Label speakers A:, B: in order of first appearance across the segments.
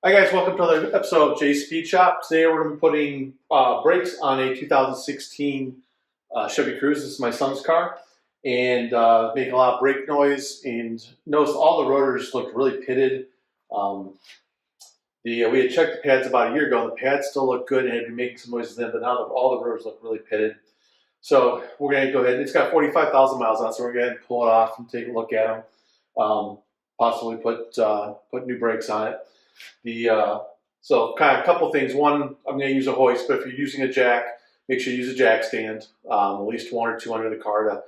A: Hi guys, welcome to another episode of Jay's Speed Shop. Today we're going to be putting brakes on a 2016 Chevy Cruze. This is my son's car, and making a lot of brake noise. And notice all the rotors look really pitted. Um, we had checked the pads about a year ago, and the pads still look good and had been making some noises then, but now all the rotors look really pitted. So we're going to go ahead. It's got 45,000 miles on it, so we're going to pull it off and take a look at them. Possibly put new brakes on it. So kind of a couple things. One, I'm going to use a hoist, but if you're using a jack, make sure you use a jack stand, at least one or two under the car to,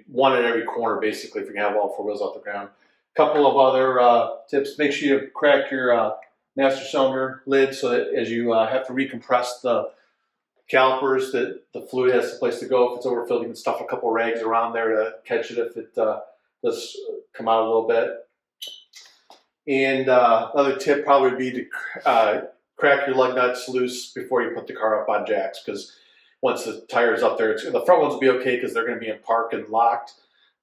A: one at every corner basically if you're going to have all four wheels off the ground. A couple of other tips: make sure you crack your master cylinder lid so that as you have to recompress the calipers, that the fluid has a place to go. If it's overfilled, you can stuff a couple rags around there to catch it if it does come out a little bit. And another tip probably would be to crack your lug nuts loose before you put the car up on jacks, because once the tire's up there, the front ones will be okay because they're going to be in park and locked,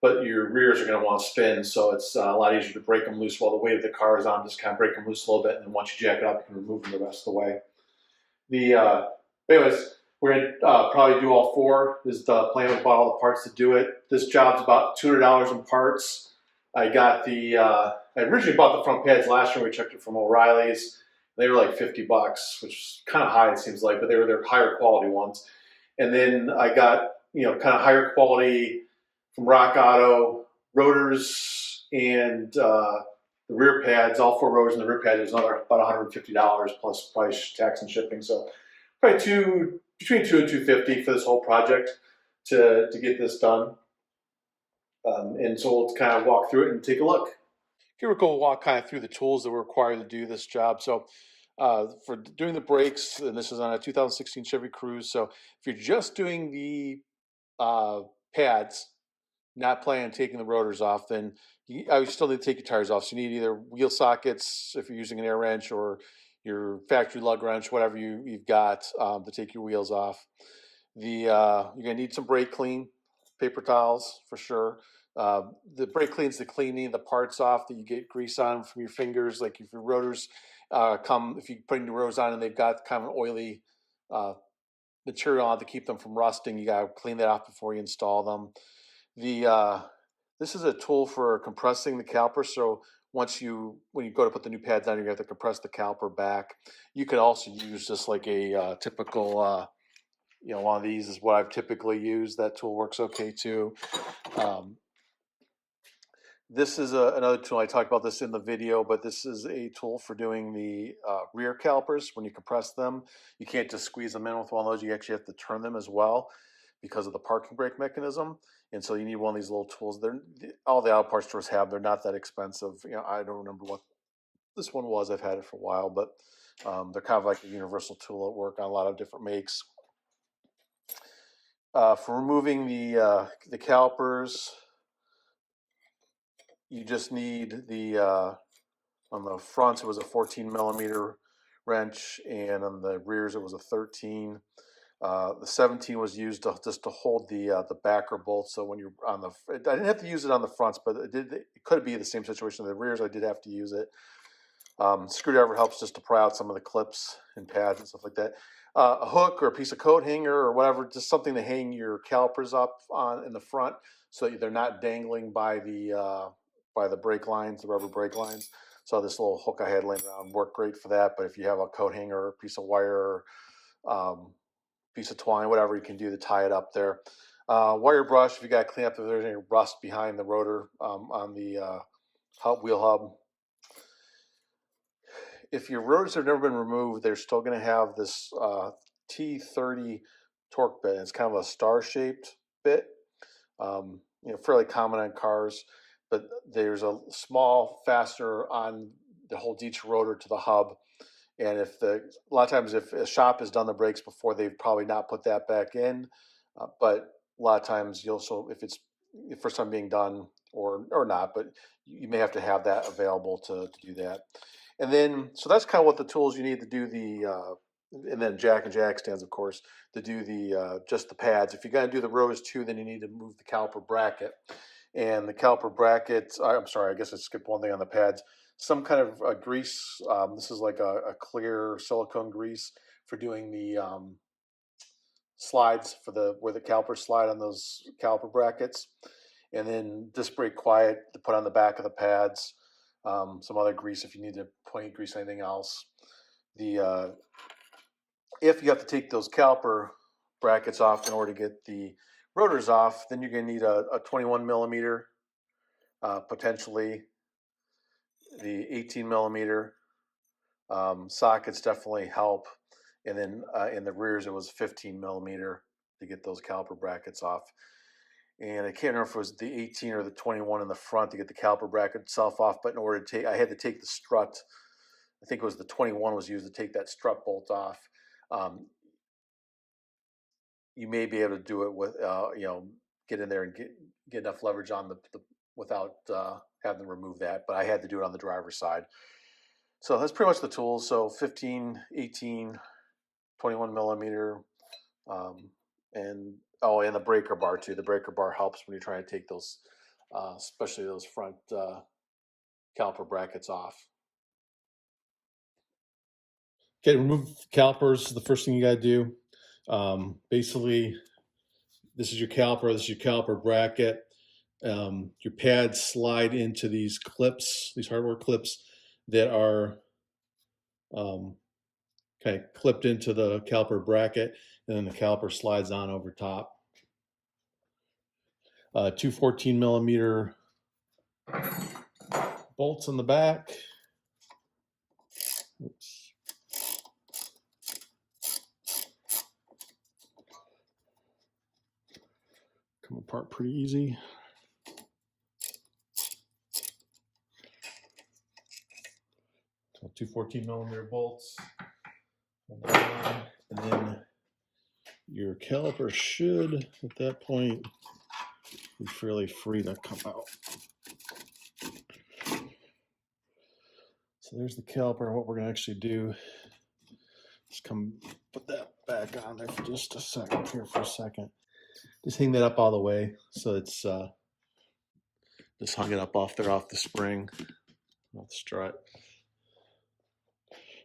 A: but your rears are going to want to spin, so it's a lot easier to break them loose while the weight of the car is on. Just kind of break them loose a little bit, and then once you jack it up, you can remove them the rest of the way. Anyways, we're going to probably do all four. This is the plan. We bought all the parts to do it. This job's about $200 in parts. I originally bought the front pads last year. We checked it from O'Reilly's. They were like $50, which is kind of high, it seems like, but they're higher quality ones. And then I got, kind of higher quality from Rock Auto, rotors, and the rear pads, all four rotors and the rear pads, was another about $150 plus price, tax, and shipping. So probably between $200 and $250 for this whole project to get this done. And so we'll kind of walk through it and take a look. Here we'll go walk kind of through the tools that we're required to do this job. So for doing the brakes, and this is on a 2016 Chevy Cruze. So if you're just doing the pads, not planning on taking the rotors off, then you still need to take your tires off. So you need either wheel sockets if you're using an air wrench, or your factory lug wrench, whatever you've got to take your wheels off. You're gonna need some brake clean, paper towels for sure. The brake clean's the cleaning the parts off that you get grease on from your fingers. Like if your rotors if you're putting the rotors on and they've got kind of an oily material on to keep them from rusting, you gotta clean that off before you install them. This is a tool for compressing the caliper. So when you go to put the new pads on, you have to compress the caliper back. You could also use just like a typical one of these is what I've typically used. That tool works okay too. This is another tool. I talked about this in the video, but this is a tool for doing the rear calipers. When you compress them, you can't just squeeze them in with one of those. You actually have to turn them as well because of the parking brake mechanism. And so you need one of these little tools. All the auto parts stores have. They're not that expensive. I don't remember what this one was. I've had it for a while, but they're kind of like a universal tool at work on a lot of different makes. For removing the calipers, you just need on the fronts it was a 14 millimeter wrench, and on the rears it was a 13. The 17 was used just to hold the backer bolts. So when you're on I didn't have to use it on the fronts, but it could be the same situation. The rears I did have to use it. Screwdriver helps just to pry out some of the clips and pads and stuff like that. A hook or a piece of coat hanger or whatever, just something to hang your calipers up on in the front so that they're not dangling by the brake lines, the rubber brake lines. So this little hook I had laying around worked great for that. But if you have a coat hanger or a piece of wire or piece of twine, whatever you can do to tie it up there. Wire brush, if you got to clean up if there's any rust behind the rotor on the wheel hub. If your rotors have never been removed, they're still going to have this T30 torque bit. It's kind of a star-shaped bit, fairly common on cars. But there's a small fastener on that holds each rotor to the hub. And a lot of times if a shop has done the brakes before, they've probably not put that back in. But a lot of times if it's the first time being done or not, but you may have to have that available to do that. And then, so that's kind of what the tools you need to do and then jack and jack stands, of course, to do just the pads. If you're going to do the rotors too, then you need to move the caliper bracket. And the caliper bracket, I'm sorry, I guess I skipped one thing on the pads. some kind of grease. This is like a clear silicone grease for doing the slides for where the calipers slide on those caliper brackets, and then disc brake quiet to put on the back of the pads. Some other grease if you need to point grease anything else. If you have to take those caliper brackets off in order to get the rotors off, then you're going to need a 21 millimeter, potentially the 18 millimeter sockets definitely help. And then in the rears, it was 15 millimeter to get those caliper brackets off. And I can't remember if it was the 18 or the 21 in the front to get the caliper bracket itself off. But in order to take, I had to take the strut. I think it was the 21 was used to take that strut bolt off. You may be able to do it with, get in there and get enough leverage on the without having to remove that. But I had to do it on the driver's side. So that's pretty much the tools. So 15, 18, 21 millimeter, and the breaker bar too. The breaker bar helps when you're trying to take those, especially those front caliper brackets off. Okay, remove calipers. The first thing you got to do. Basically, this is your caliper. This is your caliper bracket. Your pads slide into these clips, these hardware clips that are kind of clipped into the caliper bracket, and then the caliper slides on over top. Two 14 millimeter bolts in the back. Oops. Come apart pretty easy. So two 14 millimeter bolts. And then your caliper should, at that point, be fairly free to come out. So there's the caliper. What we're going to actually do is put that back on there for just a second here for a second. Just hang that up all the way so it's just hung it up off the spring, off the strut.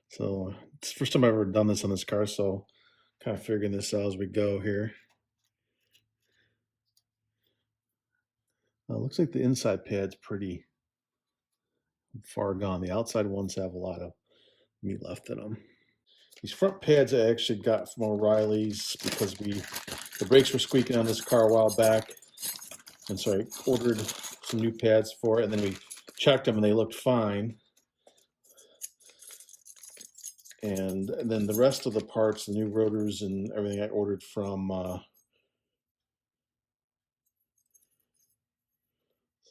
A: So it's the first time I've ever done this on this car, so kind of figuring this out as we go here. Looks like the inside pad's pretty far gone. The outside ones have a lot of meat left in them. These front pads I actually got from O'Reilly's because the brakes were squeaking on this car a while back, and so I ordered some new pads for it, and then we checked them and they looked fine. And then the rest of the parts, the new rotors and everything, I ordered from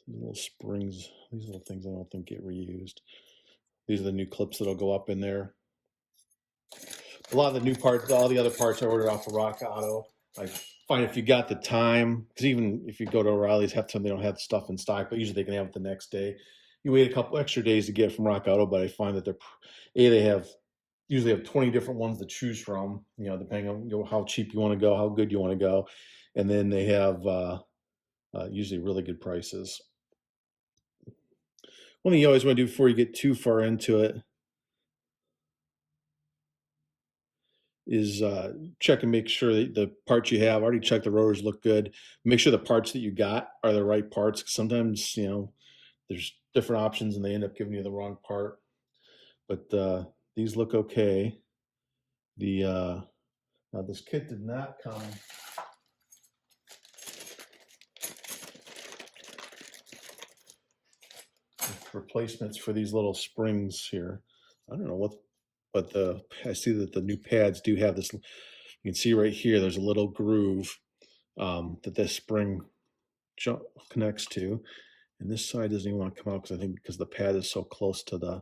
A: these little springs. These little things I don't think get reused. These are the new clips that'll go up in there. A lot of the new parts, all the other parts I ordered off of Rock Auto. I find if you got the time, because even if you go to O'Reilly's, half the time they don't have stuff in stock, but usually they can have it the next day. You wait a couple extra days to get it from Rock Auto, but I find that they usually have 20 different ones to choose from, depending on how cheap you want to go, how good you want to go. And then they have usually really good prices. One thing you always want to do before you get too far into it is check and make sure that the parts you have, already check the rotors look good. Make sure the parts that you got are the right parts. Sometimes, there's different options and they end up giving you the wrong part. But these look okay. Now this kit did not come with replacements for these little springs here. I don't know what, but I see that the new pads do have this. You can see right here, there's a little groove that this spring connects to. And this side doesn't even want to come out because the pad is so close to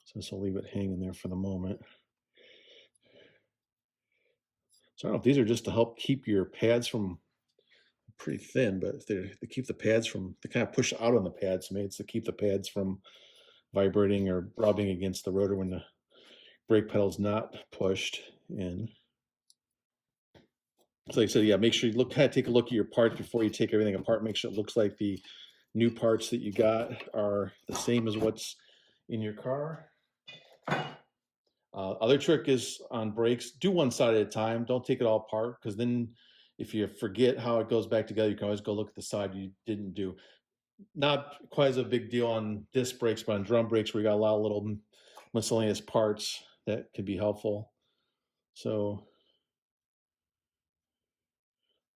A: so this will leave it hanging there for the moment. So I don't know if these are just to help keep your pads from, pretty thin, but they keep the pads from, they kind of push out on the pads. So maybe it's to keep the pads from vibrating or rubbing against the rotor when the brake pedal's not pushed in. So like I said, yeah, make sure you take a look at your parts before you take everything apart. Make sure it looks like the new parts that you got are the same as what's in your car. Other trick is on brakes, do one side at a time. Don't take it all apart, because then if you forget how it goes back together, you can always go look at the side you didn't do. Not quite as a big deal on disc brakes, but on drum brakes where you got a lot of little miscellaneous parts that can be helpful. So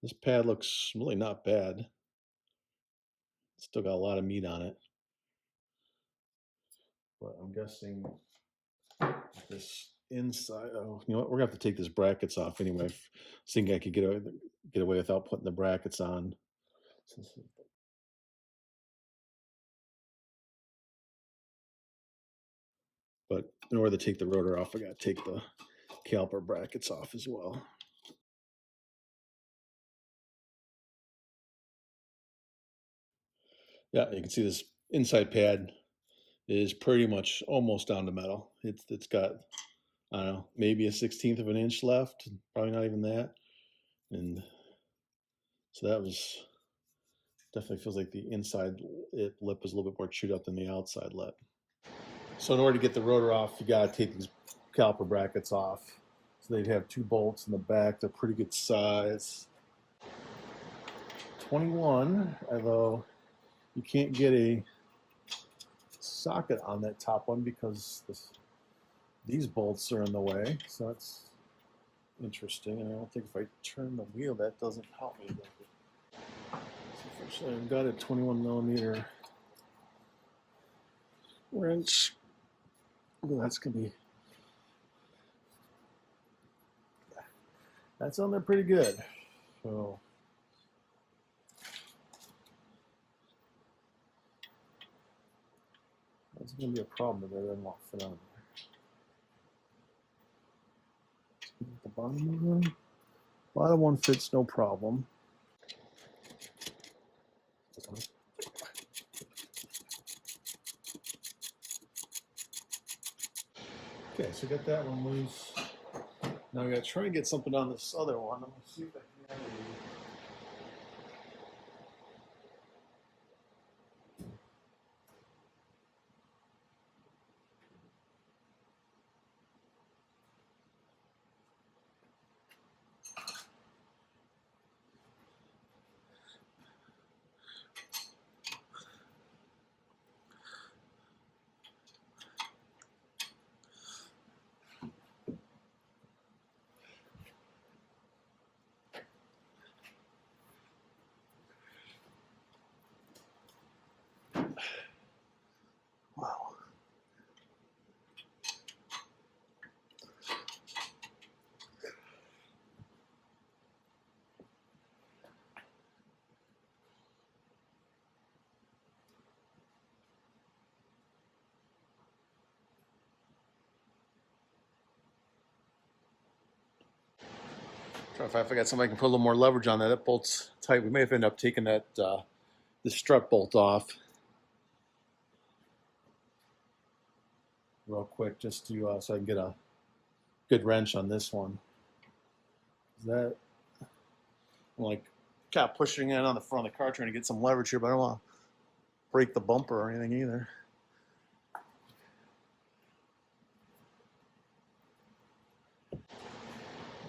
A: this pad looks really not bad. Still got a lot of meat on it. But I'm guessing this inside, oh, you know what? We're gonna have to take these brackets off anyway. Thinking I could get away without putting the brackets on. But in order to take the rotor off, I gotta take the caliper brackets off as well. Yeah, you can see this inside pad is pretty much almost down to metal. It's got, I don't know, maybe a 1/16 of an inch left, probably not even that. And so that was definitely feels like the inside lip is a little bit more chewed up than the outside lip. So in order to get the rotor off, you gotta take these caliper brackets off. So they have 2 bolts in the back. They're pretty good size. 21, although you can't get a socket on that top one because these bolts are in the way. So that's interesting. And I don't think if I turn the wheel, that doesn't help me. So unfortunately, I've got a 21 millimeter wrench. Ooh, that's gonna be, that's on there pretty good. So that's gonna be a problem if I don't want to fit on there. The bottom one, bottom one fits no problem. Okay, so got that one loose. Now I gotta try and get something on this other one. I'm gonna see if I can have wow. Try if I got something I can put a little more leverage on that. That bolt's tight. We may have ended up taking that the strut bolt off real quick just to so I can get a good wrench on this one. Is that I'm like kind of pushing in on the front of the car trying to get some leverage here, but I don't want to break the bumper or anything either.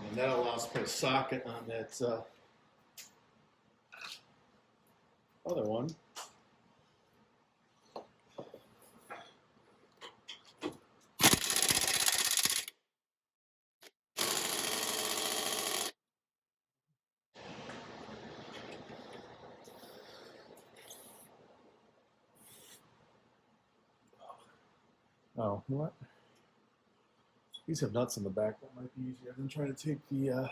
A: And that allows to put a socket on that other one. Oh, you know what? These have nuts in the back. That might be easier than trying to take the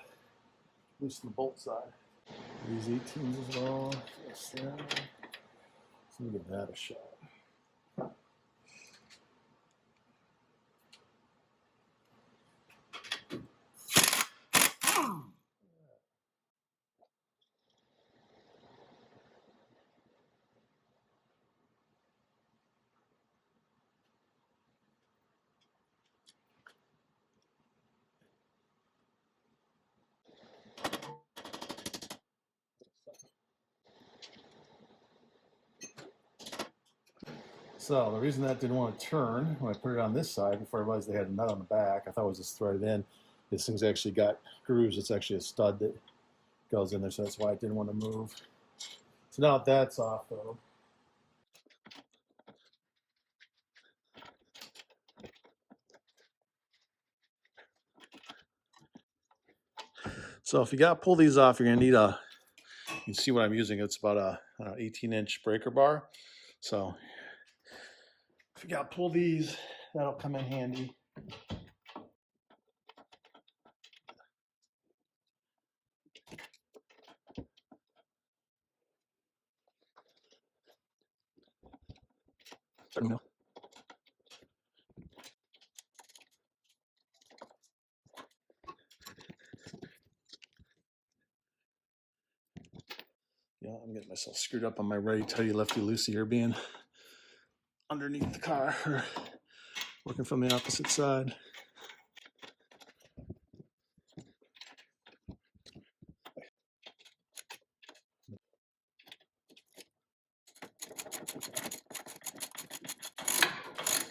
A: loosen the bolt side. These 18s as well. Yes, yeah. So give that a shot. So the reason that didn't want to turn when I put it on this side before I realized they had a nut on the back, I thought it was just threaded in. This thing's actually got grooves. It's actually a stud that goes in there, so that's why it didn't want to move. So now that's off though. So if you got to pull these off, you're gonna need a. You can see what I'm using. It's about a 18-inch breaker bar. So if you got to pull these, that'll come in handy. No. Yeah, I'm getting myself screwed up on my righty-tighty, lefty-loosey here, being underneath the car, or working from the opposite side.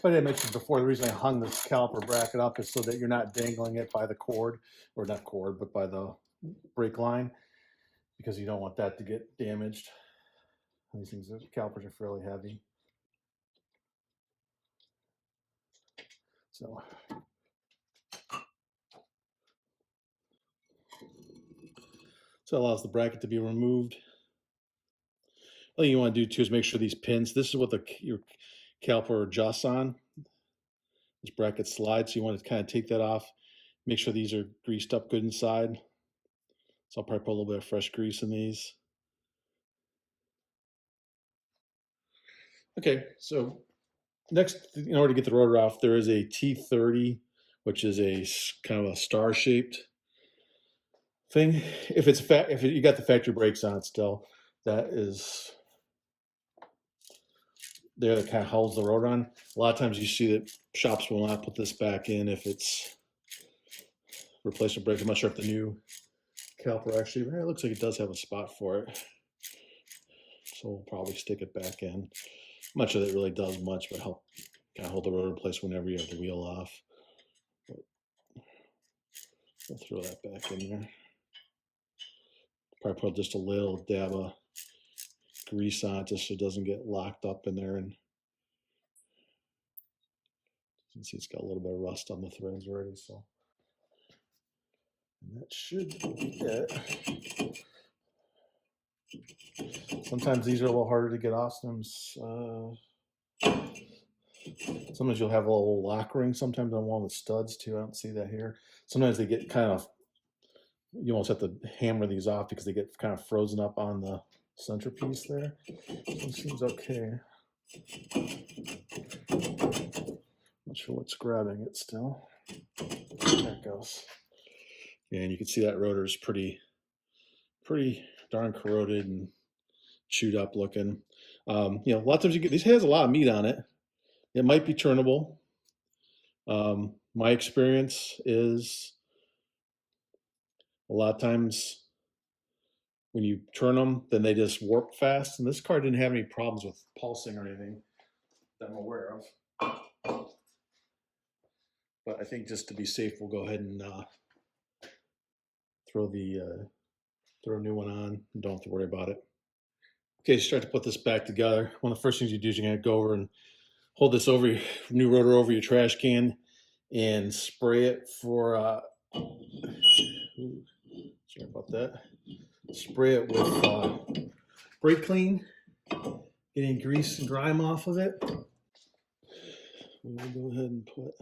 A: But I mentioned before, the reason I hung this caliper bracket up is so that you're not dangling it by the cord, or not cord, but by the brake line, because you don't want that to get damaged. These things, the calipers are fairly heavy. So it allows the bracket to be removed. All you want to do too is make sure these pins, this is what your caliper adjusts on. This bracket slides, so you want to kind of take that off. Make sure these are greased up good inside. So I'll probably put a little bit of fresh grease in these. Okay, so next, in order to get the rotor off, there is a T30, which is a kind of a star-shaped thing. If you got the factory brakes on it still, that is there that kind of holds the rotor on. A lot of times you see that shops will not put this back in if it's replacement brake. I'm not sure if the new caliper actually, it looks like it does have a spot for it. So we'll probably stick it back in. I'm not sure that it really does much, but help kind of hold the rotor in place whenever you have the wheel off. But we'll throw that back in there. Probably put just a little dab of grease on it just so it doesn't get locked up in there. And you can see it's got a little bit of rust on the threads already. So and that should be it. Sometimes these are a little harder to get off. Sometimes you'll have a little lock ring sometimes on one of the studs too. I don't see that here. Sometimes they get kind of, you almost have to hammer these off because they get kind of frozen up on the centerpiece there. So it seems okay. Not sure what's grabbing it still. There it goes. And you can see that rotor is pretty darn corroded and chewed up looking. A lot of times this has a lot of meat on it. It might be turnable. My experience is a lot of times when you turn them, then they just warp fast. And this car didn't have any problems with pulsing or anything that I'm aware of. But I think just to be safe, we'll go ahead and throw a new one on. Don't have to worry about it. Okay, start to put this back together. One of the first things you do is you're going to go over and hold this new rotor over your trash can and spray it for, sorry about that. Spray it with brake clean, getting grease and grime off of it. We'll go ahead and put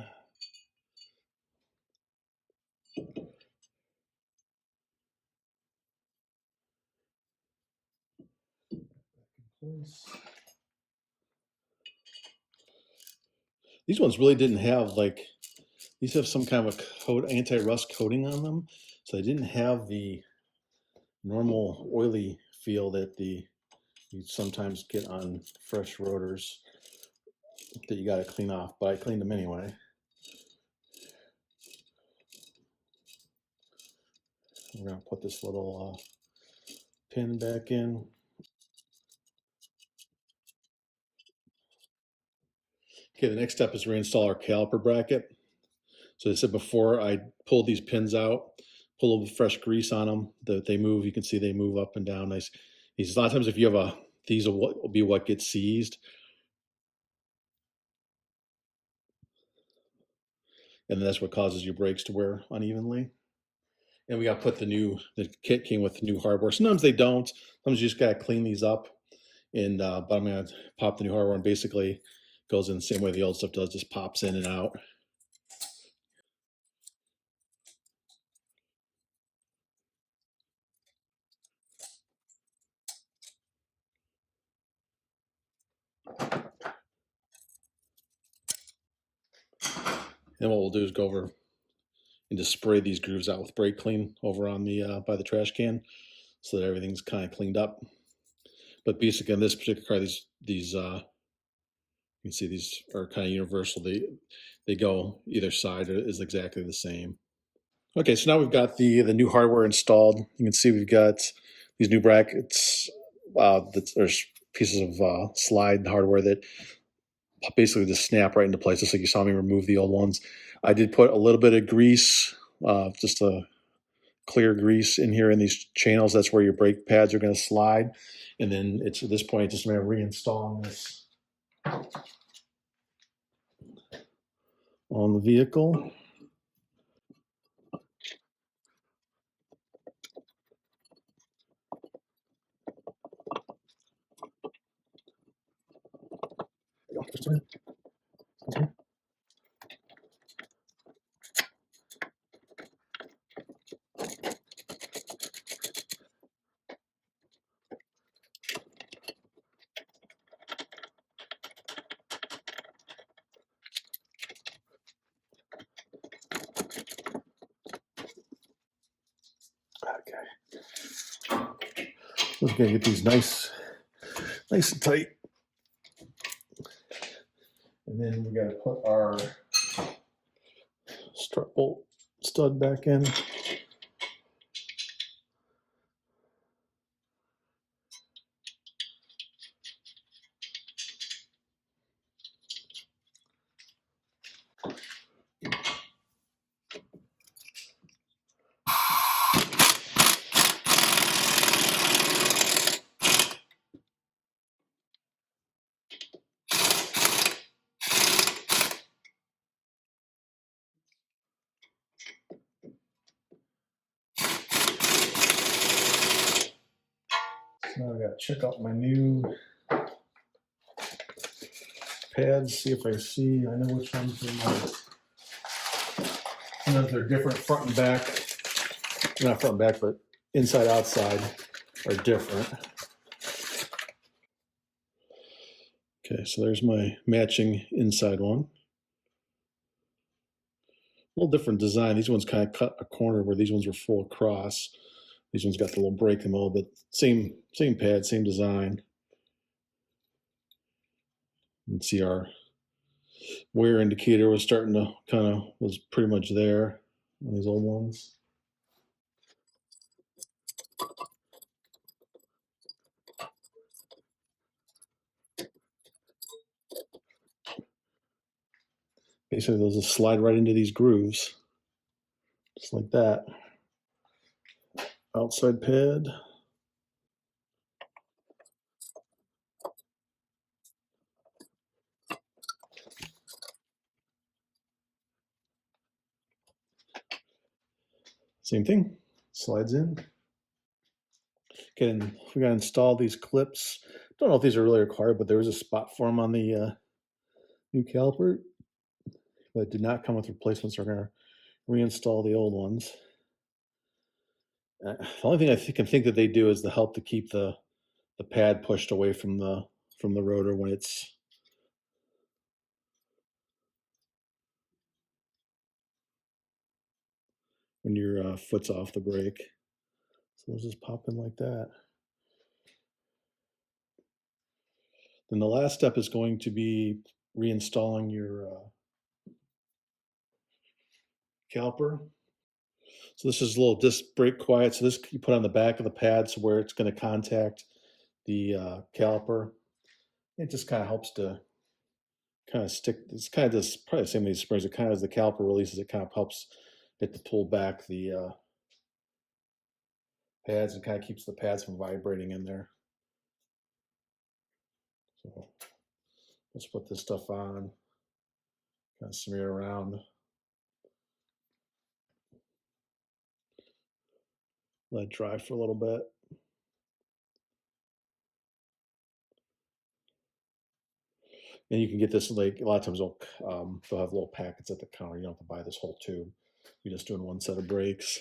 A: place. These ones really didn't have these have some kind of a anti-rust coating on them, so they didn't have the normal oily feel that you sometimes get on fresh rotors that you got to clean off. But I cleaned them anyway. We're gonna put this little pin back in. Okay, the next step is reinstall our caliper bracket. So I said before, I pulled these pins out, pull a little fresh grease on them, that they move. You can see they move up and down nice. These, a lot of times if you have these will be what gets seized. And that's what causes your brakes to wear unevenly. And we got to put the kit came with new hardware. Sometimes they don't. Sometimes you just got to clean these up. And but I'm going to pop the new hardware and basically goes in the same way the old stuff does, just pops in and out. And what we'll do is go over and just spray these grooves out with brake clean over on the by the trash can, so that everything's kind of cleaned up. But basically, in this particular car, these you can see these are kind of universal. They go either side is exactly the same. Okay, so now we've got the new hardware installed. You can see we've got these new brackets. There's pieces of slide hardware that basically just snap right into place, just like you saw me remove the old ones. I did put a little bit of grease, just a clear grease in here in these channels. That's where your brake pads are going to slide. And then it's at this point just a matter of reinstalling this on the vehicle. Okay. We're going to get these nice and tight. And then we got to put our strut bolt stud back in. So now I got to check out my new pads, see if I know which ones are mine. Sometimes they're different front and back. Not front and back, but inside, outside are different. Okay, so there's my matching inside one. A little different design. These ones kind of cut a corner where these ones were full across. These ones got the little break in the middle, but same pad, same design. You can see our wear indicator was starting to was pretty much there on these old ones. Basically, those just slide right into these grooves, just like that. Outside pad. Same thing, slides in. Okay, and we got to install these clips. Don't know if these are really required, but there was a spot for them on the new caliper, but it did not come with replacements. So we're going to reinstall the old ones. The only thing I can think that they do is to help to keep the pad pushed away from the rotor when your foot's off the brake. So those just pop in like that. Then the last step is going to be reinstalling your caliper. So this is a little disc brake quiet. So this you put on the back of the pad, so where it's going to contact the caliper. It just kind of helps to kind of stick. It's kind of just probably the same way these springs. It kind of as the caliper releases, it kind of helps it to pull back the pads and kind of keeps the pads from vibrating in there. So let's put this stuff on, kind of smear it around, let it dry for a little bit. And you can get this, like a lot of times they'll have little packets at the counter. You don't have to buy this whole tube. You're just doing one set of brakes.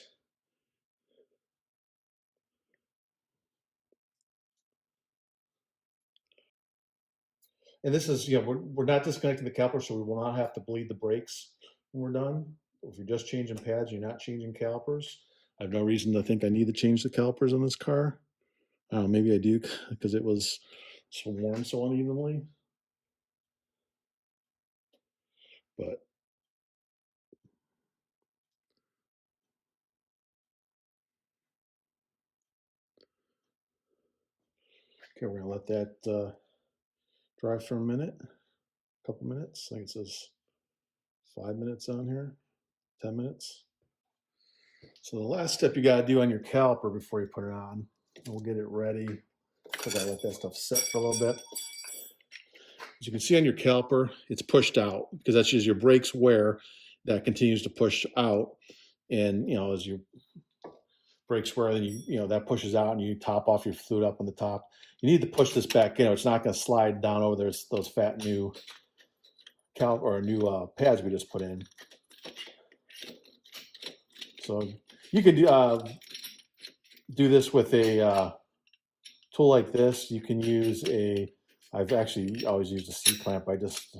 A: And this is, we're not disconnecting the caliper, so we will not have to bleed the brakes when we're done. If you're just changing pads, you're not changing calipers. I have no reason to think I need to change the calipers on this car. Maybe I do because it was so worn so unevenly. But okay, we're gonna let that dry for a minute, a couple minutes. I think it says 5 minutes on here, 10 minutes. So the last step you gotta do on your caliper before you put it on, we'll get it ready. I gotta let that stuff sit for a little bit. As you can see on your caliper, it's pushed out because that's just your brakes wear that continues to push out. And as your brakes wear, then that pushes out and you top off your fluid up on the top. You need to push this back in. It's not going to slide down over those fat new new pads we just put in. So you could do this with a tool like this. You can use I've actually always used a C-clamp. I just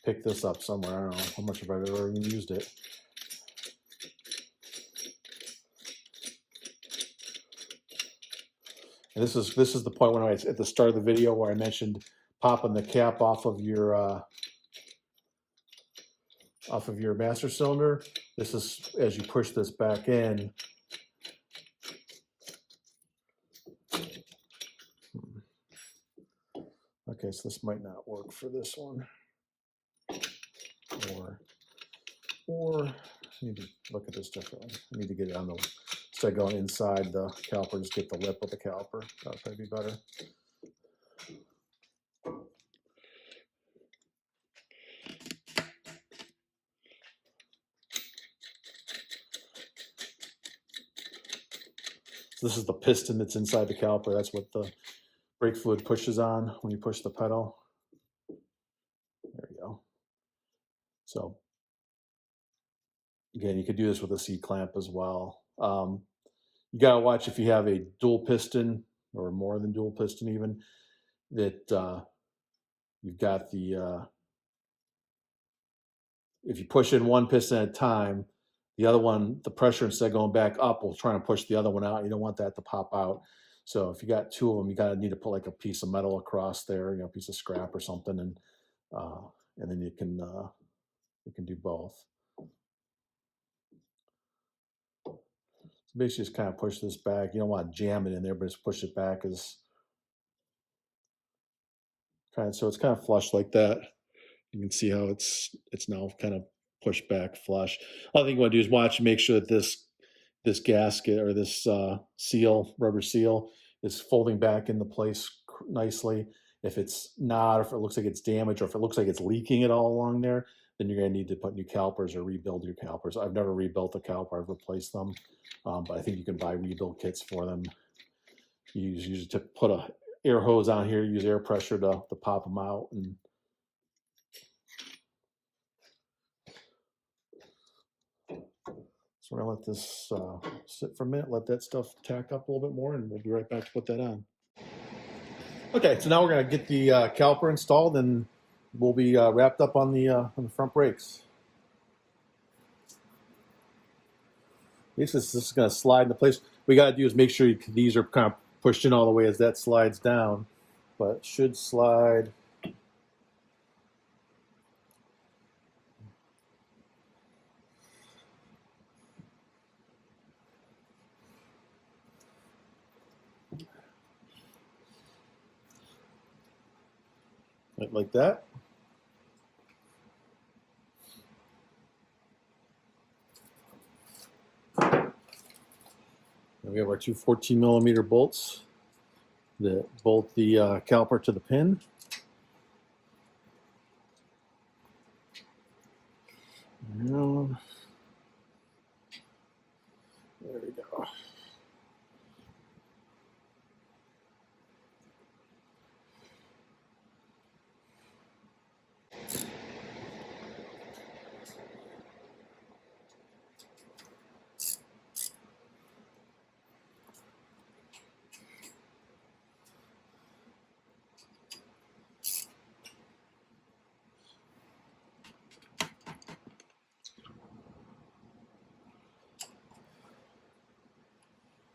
A: picked this up somewhere. I don't know how much have I ever even used it. And this is the point when I at the start of the video where I mentioned popping the cap off of your master cylinder. This is as you push this back in. Okay, so this might not work for this one. Or I need to look at this differently. I need to get it on the, instead of going inside the caliper, just get the lip of the caliper. That would probably be better. So this is the piston that's inside the caliper. That's what the brake fluid pushes on when you push the pedal. There we go. So again, you could do this with a C-clamp as well. You got to watch if you have a dual piston or more than dual piston even, that you've got the, if you push in one piston at a time, the other one, the pressure instead of going back up will try to push the other one out. You don't want that to pop out. So if you got two of them, you got to need to put like a piece of metal across there, a piece of scrap or something, and then you can do both. So basically, just kind of push this back. You don't want to jam it in there, but just push it back as so it's kind of flush like that. You can see how it's now kind of pushed back flush. Other thing you want to do is watch and make sure that this gasket or this rubber seal is folding back into place nicely. If it's not, or if it looks like it's damaged, or if it looks like it's leaking at all along there, then you're going to need to put new calipers or rebuild your calipers. I've never rebuilt a caliper. I've replaced them, but I think you can buy rebuild kits for them. You usually to put a air hose on here, use air pressure to pop them out. And so we're gonna let this sit for a minute, let that stuff tack up a little bit more, and we'll be right back to put that on. Okay, so now we're gonna get the caliper installed, and we'll be wrapped up on the front brakes. This is gonna slide into place. What we gotta do is make sure these are kind of pushed in all the way as that slides down, but it should slide. Like that. We have our two 14mm bolts that bolt the caliper to the pin. Now, there we go.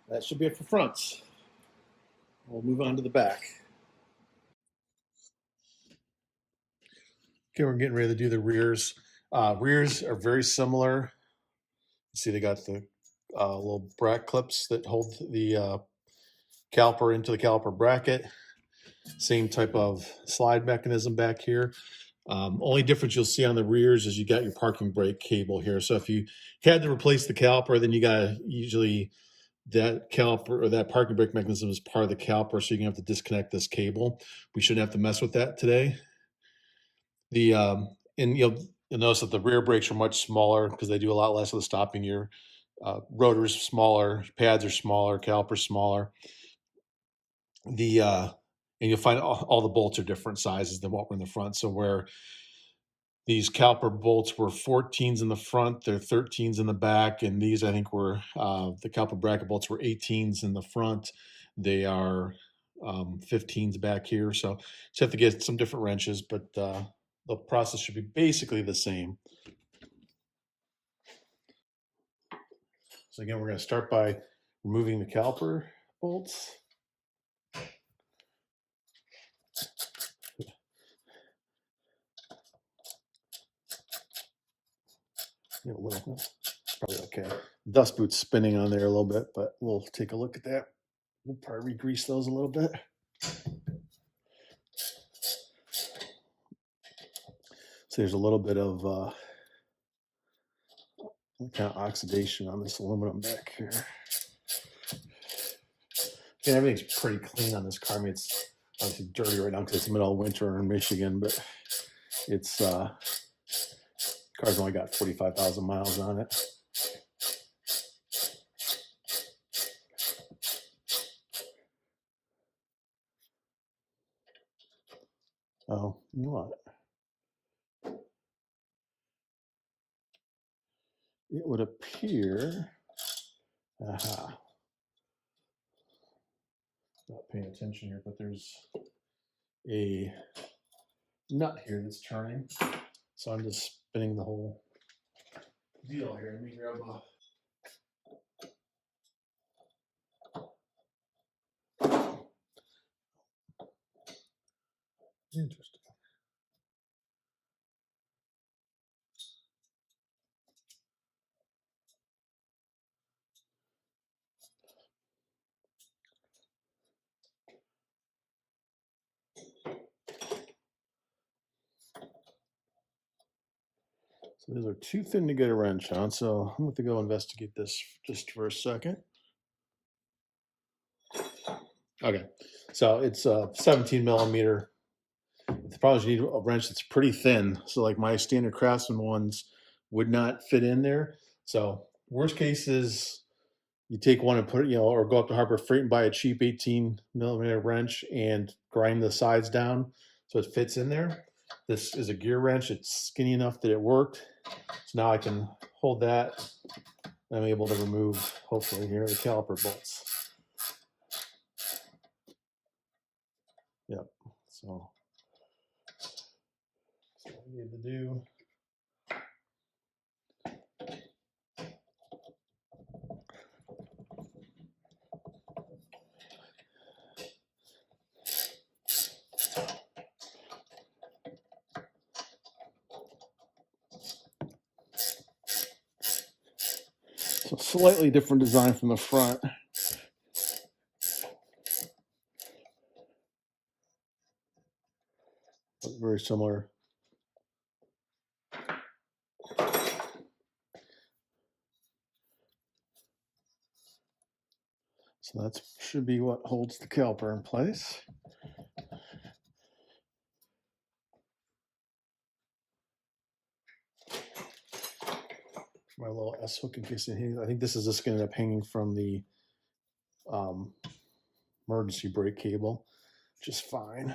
A: That should be it for fronts. We'll move on to the back. Okay, we're getting ready to do the rears. Rears are very similar. See, they got the little bracket clips that hold the caliper into the caliper bracket. Same type of slide mechanism back here. Only difference you'll see on the rears is you got your parking brake cable here. So if you had to replace the caliper, then you got usually that caliper or that parking brake mechanism is part of the caliper, so you're gonna have to disconnect this cable. We shouldn't have to mess with that today. The and you'll notice that the rear brakes are much smaller because they do a lot less of the stopping. Your rotors smaller, pads are smaller, calipers smaller. The and you'll find all the bolts are different sizes than what were in the front. So where these caliper bolts were 14s in the front, they're 13s in the back, and these I think were the caliper bracket bolts were 18s in the front. They are 15s back here. So just have to get some different wrenches, but the process should be basically the same. So again, we're going to start by removing the caliper bolts. Probably okay. Dust boot's spinning on there a little bit, but we'll take a look at that. We'll probably re-grease those a little bit. So there's a little bit of kind of oxidation on this aluminum back here. And everything's pretty clean on this car. I mean, it's obviously dirty right now because it's the middle of winter in Michigan, but it's car's only got 45,000 miles on it. Oh, you know what? It would appear, aha, not paying attention here, but there's a nut here that's turning. So I'm just spinning the whole deal here. Let me grab a. Interesting. So these are too thin to get a wrench on, so I'm going to go investigate this just for a second. Okay, so it's a 17mm. The problem is you need a wrench that's pretty thin. So like my standard Craftsman ones would not fit in there. So worst case is you take one and put it, or go up to Harbor Freight and buy a cheap 18mm wrench and grind the sides down so it fits in there. This is a gear wrench. It's skinny enough that it worked. So now I can hold that. I'm able to remove, hopefully here, the caliper bolts. Yep. So what I need to do. So slightly different design from the front. But very similar. So that should be what holds the caliper in place. My little S hook in case I think this is just going to end up hanging from the emergency brake cable, which is fine.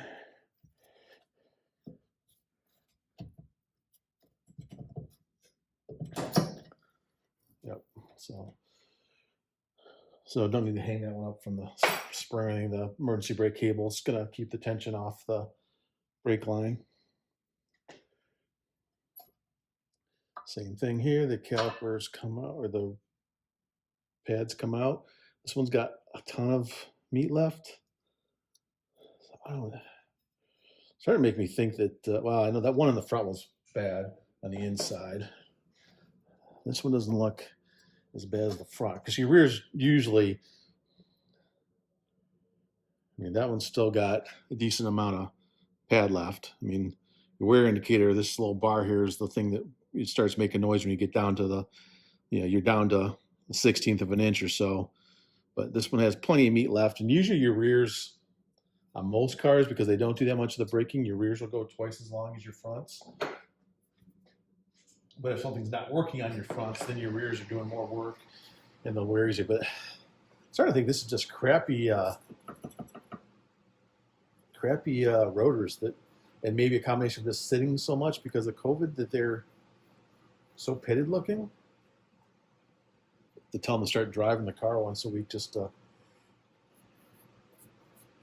A: Yep. So don't need to hang that one up from the spring. The emergency brake cable is going to keep the tension off the brake line. Same thing here. The calipers come out, or the pads come out. This one's got a ton of meat left. I don't know. It's starting to make me think that, well, I know that one in the front was bad on the inside. This one doesn't look as bad as the front, because your rear's usually, I mean, that one's still got a decent amount of pad left. I mean, your wear indicator, this little bar here is the thing that it starts making noise when you get down to the, you're down to the 16th of an inch or so. But this one has plenty of meat left. And usually your rears, on most cars, because they don't do that much of the braking, your rears will go twice as long as your fronts. But if something's not working on your fronts, then your rears are doing more work and they'll wear easier. But I'm starting to think this is just crappy rotors, that, and maybe a combination of just sitting so much because of COVID that they're so pitted looking. To tell them to start driving the car once a week just to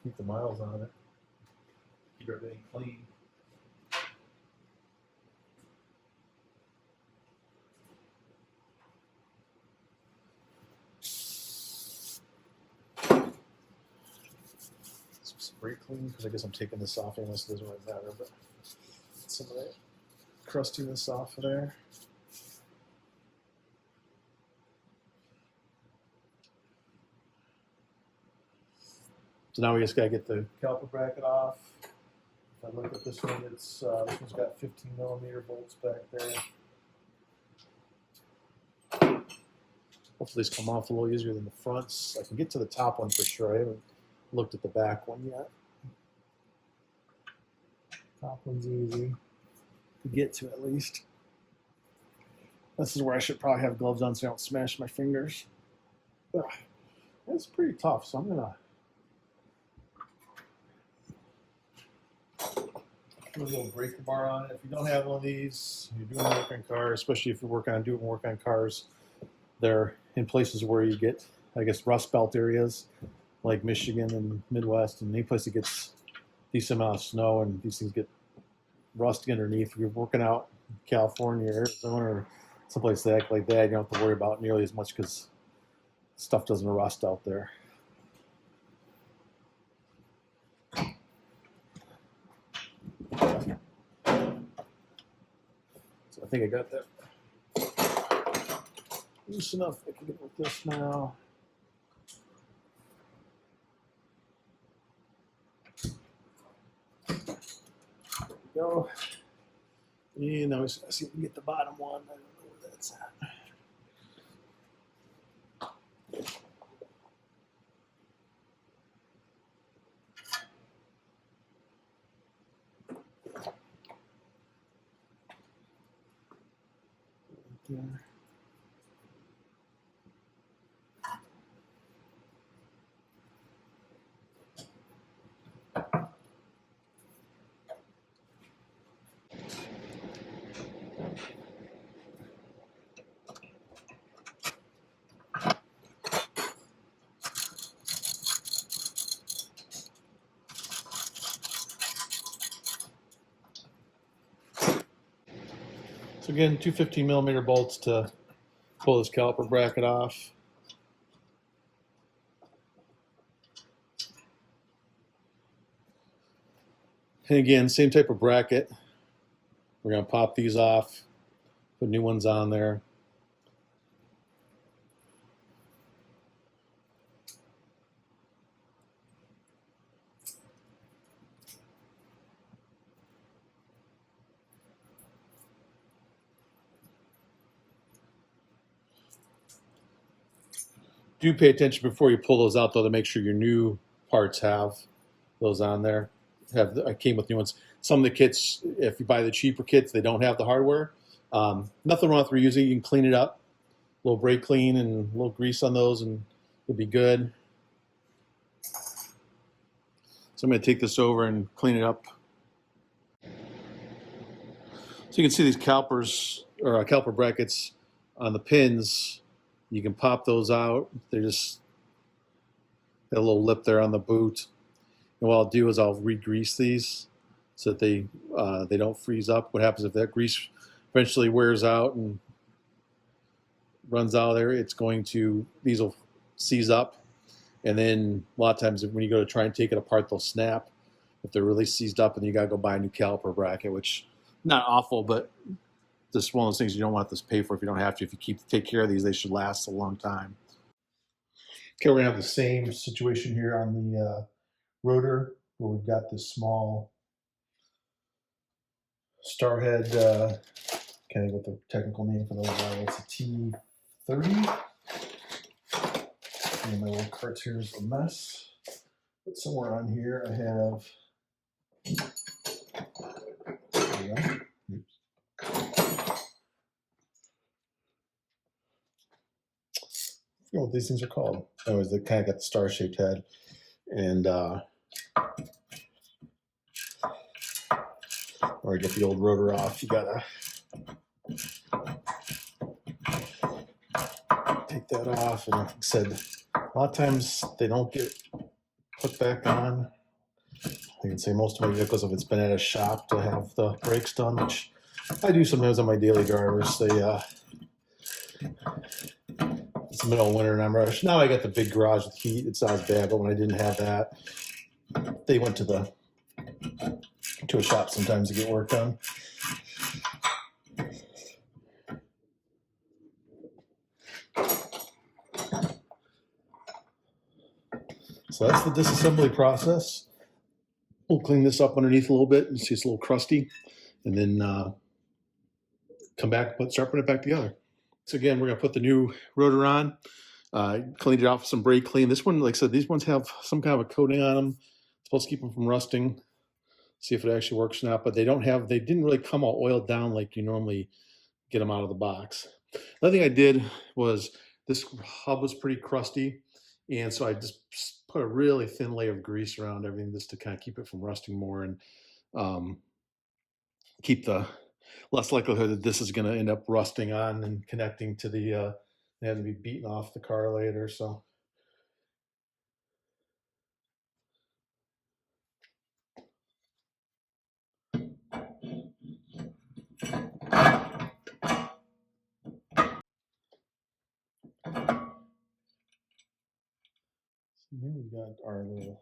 A: keep the miles on it, keep everything clean. Some spray clean, because I guess I'm taking this off unless it doesn't really matter, but some of that crustiness off of there. So now we just gotta get the caliper bracket off. If I look at this one, it's this one's got 15 millimeter bolts back there. Hopefully these come off a little easier than the fronts. I can get to the top one for sure. I haven't looked at the back one yet. Top one's easy to get to, at least. This is where I should probably have gloves on so I don't smash my fingers. Ugh. It's pretty tough, so I'm gonna put a little breaker bar on it. If you don't have one of these, you're doing work on cars, especially if you're doing work on cars, they're in places where you get, I guess, rust belt areas like Michigan and Midwest, and any place that gets a decent amount of snow and these things get rusty underneath. If you're working out in California, Arizona, or someplace like that, you don't have to worry about nearly as much because stuff doesn't rust out there. So I think I got that loose enough. I can get with this now. There we go. And now we see if we can get the bottom one. I don't know where that's at. There. So again, two 15 millimeter bolts to pull this caliper bracket off. And again, same type of bracket. We're going to pop these off, put new ones on there. Do pay attention before you pull those out, though, to make sure your new parts have those on there. I came with new ones. Some of the kits, if you buy the cheaper kits, they don't have the hardware. Nothing wrong with reusing. You can clean it up, a little brake clean and a little grease on those, and it'll be good. So I'm going to take this over and clean it up. So you can see these calipers or caliper brackets on the pins. You can pop those out. They're just got a little lip there on the boot. And what I'll do is I'll re-grease these so that they don't freeze up. What happens if that grease eventually wears out and runs out of there? These will seize up, and then a lot of times when you go to try and take it apart, they'll snap if they're really seized up, and you got to go buy a new caliper bracket, which not awful, but just one of those things you don't want to pay for if you don't have to. If you take care of these, they should last a long time. Okay, we're gonna have the same situation here on the rotor, where we've got this small star head. Can't think what the technical name for those are. It's a T30. And my little cartoon's a mess. But somewhere on here I have. There we go. Oops. I forget what these things are called. Anyways, they kind of got the star-shaped head, and or you get the old rotor off, you gotta take that off. And like I said, a lot of times they don't get put back on. I can say most of my vehicles, if it's been at a shop to have the brakes done, which I do sometimes on my daily drivers, it's the middle of winter and I'm rushed. Now I got the big garage with heat. It's not as bad, but when I didn't have that, they went to a shop sometimes to get work done. So that's the disassembly process. We'll clean this up underneath a little bit. You see it's a little crusty, and then come back, start putting it back together. So again, we're gonna put the new rotor on. Cleaned it off with some brake clean. This one, like I said, these ones have some kind of a coating on them. It's supposed to keep them from rusting. See if it actually works or not, but they didn't really come all oiled down like you normally get them out of the box. Another thing I did was, this hub was pretty crusty, and so I just put a really thin layer of grease around everything just to kind of keep it from rusting more, and keep the less likelihood that this is going to end up rusting on and connecting to the and be beaten off the car later. So here we've got our little,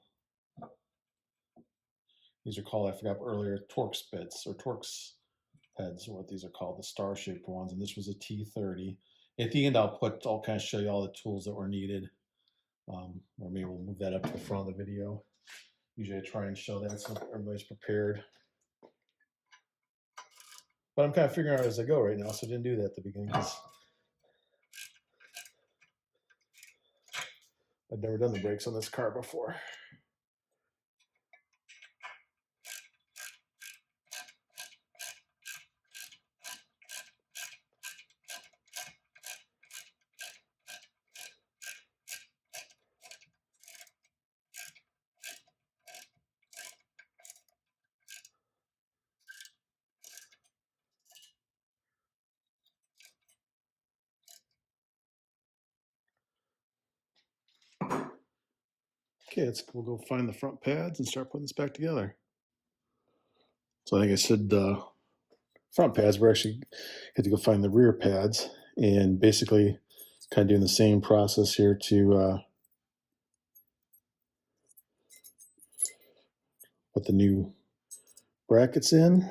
A: these are called, I forgot earlier, Torx bits or Torx heads, or what these are called, the star-shaped ones. And this was a T30. At the end, I'll kind of show you all the tools that were needed. Or maybe we'll move that up to the front of the video. Usually I try and show that so everybody's prepared. But I'm kind of figuring out as I go right now, so I didn't do that at the beginning because I'd never done the brakes on this car before. Okay, we'll go find the front pads and start putting this back together. So I think I said front pads, we're actually had to go find the rear pads, and basically kind of doing the same process here to put the new brackets in.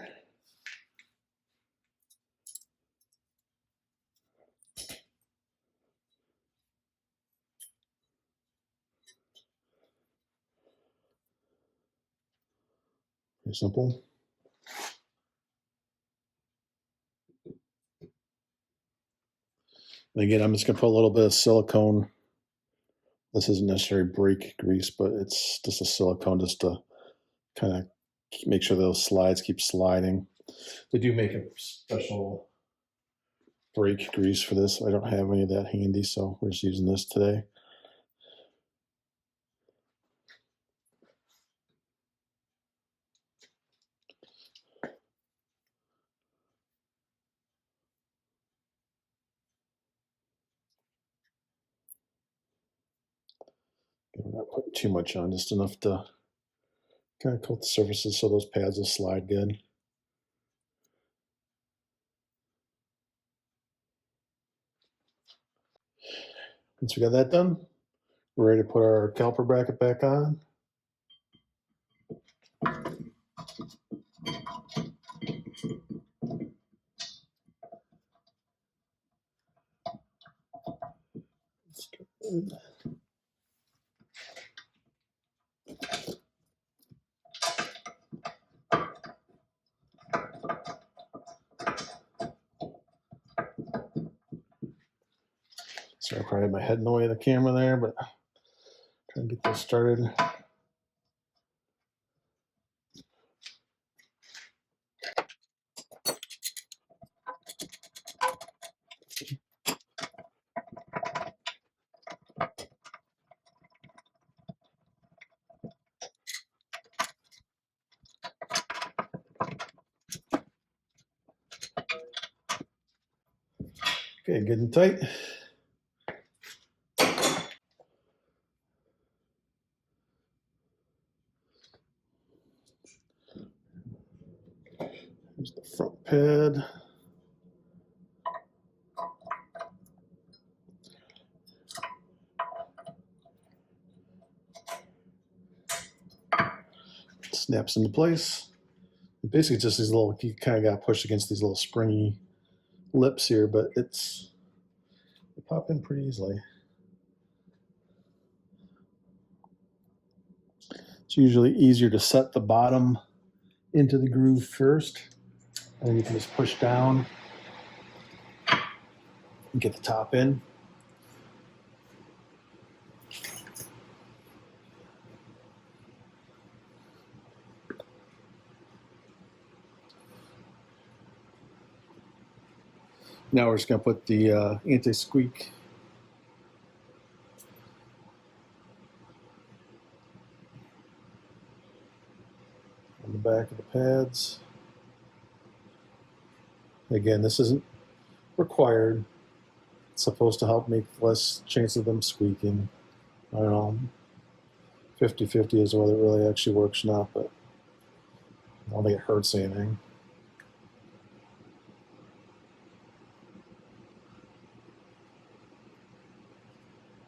A: Very simple. And again, I'm just going to put a little bit of silicone This isn't necessarily brake grease, but it's just a silicone just to kind of make sure those slides keep sliding. They do make a special brake grease for this. I don't have any of that handy, so we're just using this today. We're not putting too much on, just enough to kind of coat the surfaces so those pads will slide good. Once we got that done, we're ready to put our caliper bracket back on. Sorry, I probably had my head in the way of the camera there, but trying to get this started. Okay, good and tight. Here's the front pad. Snaps into place. Basically, just these little, you kind of got pushed against these little springy lips here, but they pop in pretty easily. It's usually easier to set the bottom into the groove first, and then you can just push down and get the top in. Now we're just going to put the anti-squeak on the back of the pads. Again, this isn't required. It's supposed to help make less chance of them squeaking. I don't know, 50-50 is whether it really actually works or not, but I don't think it hurts anything.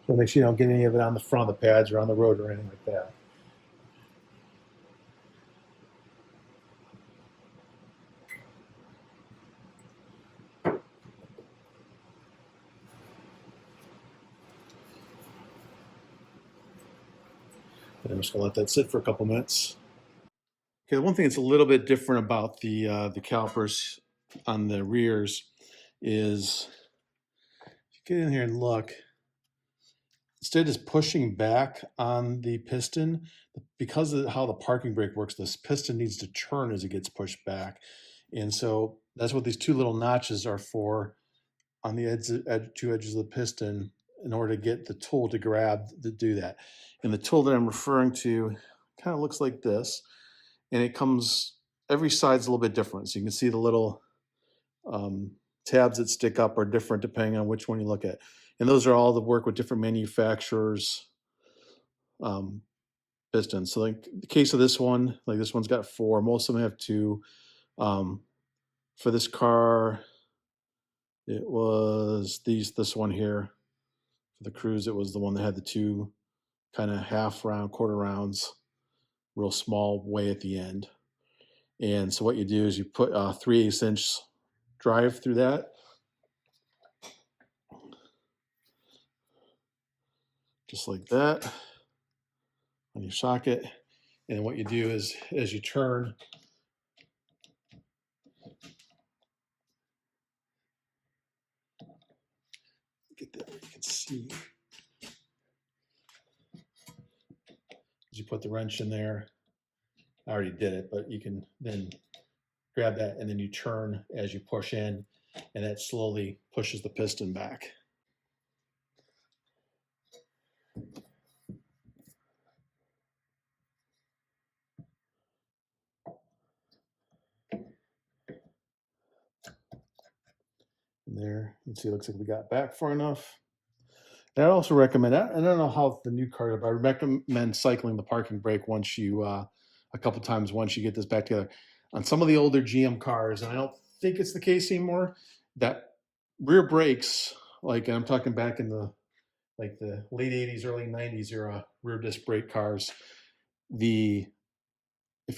A: So make sure you don't get any of it on the front of the pads or on the rotor or anything like that. And I'm just gonna let that sit for a couple minutes. Okay, one thing that's a little bit different about the calipers on the rears is, if you get in here and look, instead of just pushing back on the piston, because of how the parking brake works, this piston needs to turn as it gets pushed back. And so that's what these two little notches are for on the two edges of the piston in order to get the tool to grab to do that. And the tool that I'm referring to kind of looks like this, and it comes, every side's a little bit different. So you can see the little tabs that stick up are different depending on which one you look at. And those are all the work with different manufacturers' pistons. So like the case of this one, like this one's got 4. Most of them have 2. For this car, it was this one here. For the Cruze, it was the one that had the 2 kind of half round, quarter rounds, real small way at the end. And so what you do is you put a 3/8 inch drive through that. Just like that on your socket. And what you do is as you turn, get that where you can see. put the wrench in there. I already did it, but you can then grab that and then you turn as you push in, and that slowly pushes the piston back. And there, you can see it looks like we got back far enough. And I also recommend, I don't know how the new car, but I recommend cycling the parking brake once you, a couple times once you get this back together. On some of the older GM cars, and I don't think it's the case anymore, that rear brakes, like I'm talking back in the late 80s, early 90s era rear disc brake cars, if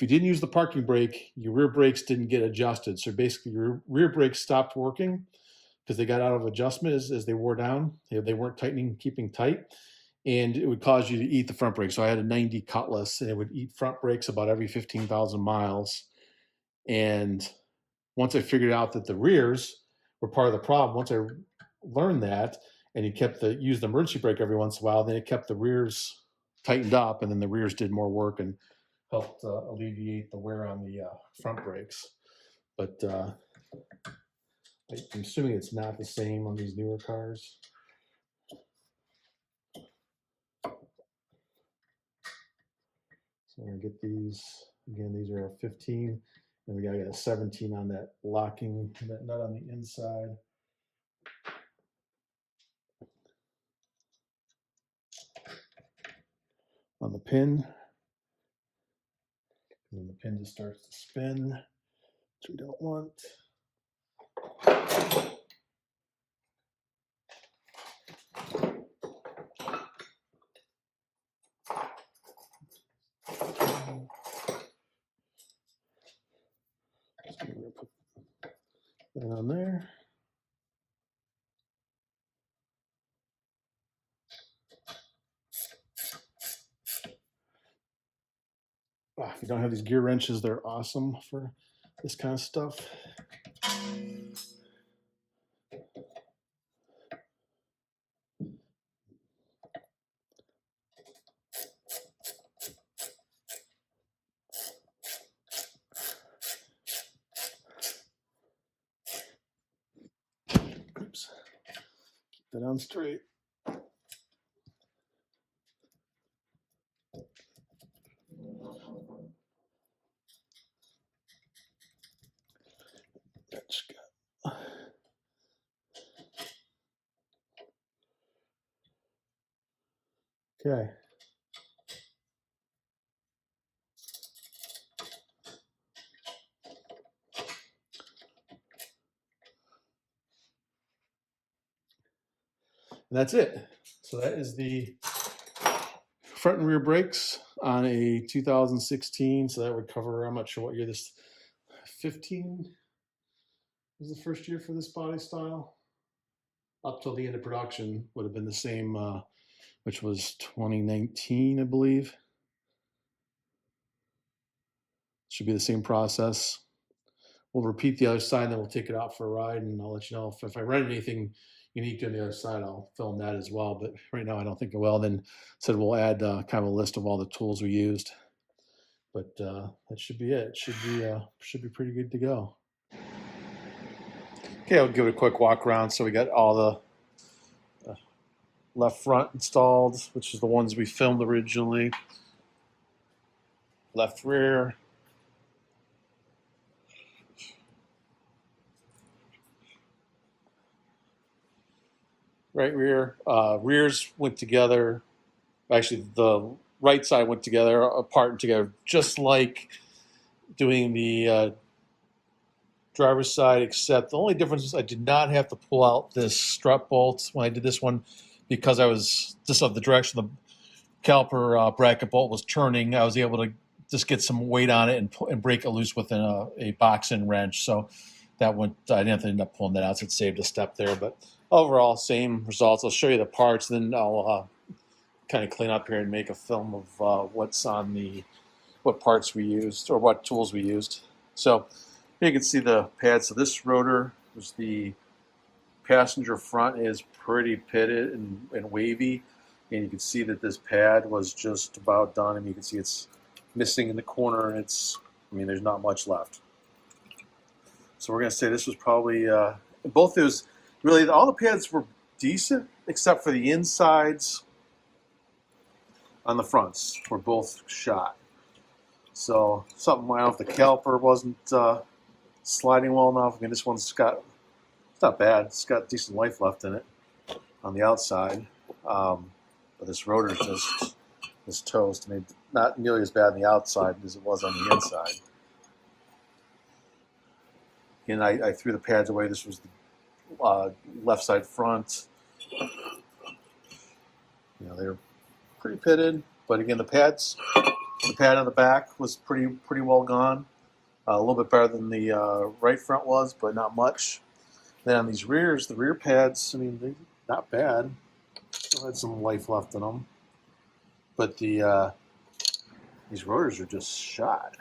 A: you didn't use the parking brake, your rear brakes didn't get adjusted. So basically your rear brakes stopped working because they got out of adjustment as they wore down. They weren't keeping tight, and it would cause you to eat the front brake. So I had a 90 Cutlass, and it would eat front brakes about every 15,000 miles. And once I figured out that the rears were part of the problem, once I learned that, and you used the emergency brake every once in a while, then it kept the rears tightened up, and then the rears did more work and helped alleviate the wear on the front brakes. But I'm assuming it's not the same on these newer cars. So I'm gonna get these, again, these are a 15, and we gotta get a 17 on that locking, that nut on the inside. On the pin, and then the pin just starts to spin, which we don't want. Just gonna put that on there. If you don't have these gear wrenches, they're awesome for this kind of stuff. Oops. Keep that on straight. Okay. And that's it. So that is the front and rear brakes on a 2016. So that would cover, I'm not sure what year this, 15 was the first year for this body style. Up till the end of production would have been the same, which was 2019, I believe. Should be the same process. We'll repeat the other side, and then we'll take it out for a ride, and I'll let you know if I run anything unique on the other side, I'll film that as well. But right now, I don't think I will. Then said we'll add kind of a list of all the tools we used. But that should be it. Should be pretty good to go. Okay, I'll give it a quick walk around. So we got all the left front installed, which is the ones we filmed originally. Left rear. Right rear. Rears went together. Actually, the right side went together, apart and together, just like doing the driver's side, except the only difference is I did not have to pull out this strut bolt when I did this one because I was just of the direction the caliper bracket bolt was turning. I was able to just get some weight on it and break it loose with a box-in wrench. So that went, I didn't have to end up pulling that out, so it saved a step there. But overall, same results. I'll show you the parts, then I'll kind of clean up here and make a film of what parts we used or what tools we used. So here you can see the pad. So this rotor was the passenger front is pretty pitted and wavy. And you can see that this pad was just about done. I mean, you can see it's missing in the corner, and there's not much left. So we're going to say this was probably, both those, really, all the pads were decent, except for the insides on the fronts were both shot. So something, I don't know if the caliper wasn't sliding well enough. I mean, this one's got, it's not bad. It's got decent life left in it on the outside. But this rotor is toast. I mean, not nearly as bad on the outside as it was on the inside. And I threw the pads away. This was the left side front. They were pretty pitted. But again, the pad on the back was pretty well gone. A little bit better than the right front was, but not much. Then on these rears, the rear pads, I mean, they're not bad. Still had some life left in them. But these rotors are just shot.